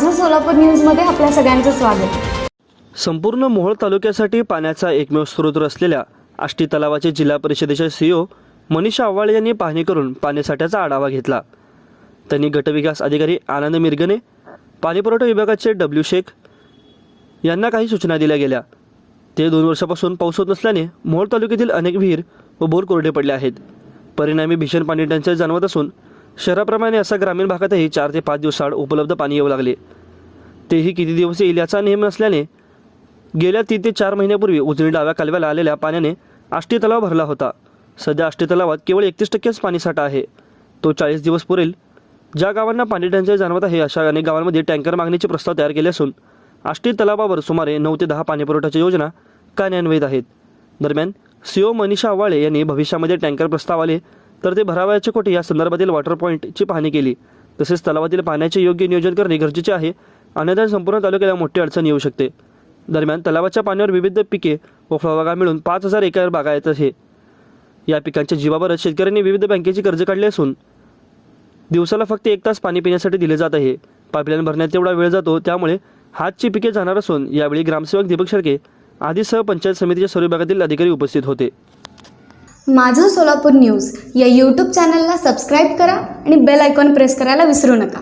माझं सोलापूर न्यूजमध्ये आपल्या सगळ्यांचं स्वागत। संपूर्ण मोहोळ तालुक्यासाठी पाण्याचा एकमेव स्रोत असलेल्या आष्टी तलावाचे जिल्हा परिषदेचे सीईओ मनीषा आव्हाळे यांनी पाहणी करून पाणीसाठ्याचा आढावा घेतला। त्यांनी गटविकास अधिकारी आनंद मिरगणे, पाणीपुरवठा विभागाचे डब्ल्यू शेख यांना काही सूचना दिल्या गेल्या। ते 2 वर्षापासून पाऊस होत नसल्याने मोहोळ तालुक्यातील अनेक विहीर व बोर कोरडे पडले आहेत। परिणामी भीषण पाणी टंचाई जाणवत असून शहराप्रमाणे असा ग्रामीण भागातही 4 ते 5 दिवसाआड उपलब्ध पाणी येऊ लागले। तेही किती दिवस येईल याचा नेम नसल्याने गेल्या 3 ते 4 महिन्यापूर्वी उजनी डाव्या कालव्याला आलेल्या पाण्याने आष्टी तलाव भरला होता। सध्या आष्टी तलावात केवळ 31% पाणीसाठा आहे। तो 40 दिवस पुरेल। ज्या गावांना पाणी टंचाई जाणवत आहे अशा अनेक गावांमध्ये टँकर मागणीचे प्रस्ताव तयार केले असून आष्टी तलावावर सुमारे 9 ते 10 पाणीपुरवठ्याच्या योजना कार्यान्वित आहेत। दरम्यान सीओ मनीषा आव्हाळे यांनी भविष्यामध्ये टँकर प्रस्ताव आले तर ते भरावयाचे कोठे या संदर्भातील वॉटर पॉईंटची पाहणी केली। तसेच तलावातील पाण्याचे योग्य नियोजन करणे गरजेचे आहे, अन्यथा संपूर्ण तालुक्याला मोठी अडचण येऊ शकते। दरम्यान तलावाच्या पाण्यावर विविध पिके व फळबागा मिळून 5000 एकर बागायत आहे। या पिकांच्या जीवावरच शेतकऱ्यांनी विविध बँकेची कर्ज काढली असून दिवसाला फक्त 1 तास पाणी पिण्यासाठी दिले जात आहे। पाईपलाईन भरण्यात तेवढा वेळ जातो, त्यामुळे हातची पिके जाणार असून यावेळी ग्रामसेवक दीपक शेळके आदीसह पंचायत समितीच्या सर्व विभागातील अधिकारी उपस्थित होते। माझं सोलापूर न्यूज या यूट्यूब चॅनलला सबस्क्राईब करा आणि बेल आयकॉन प्रेस करायला विसरू नका।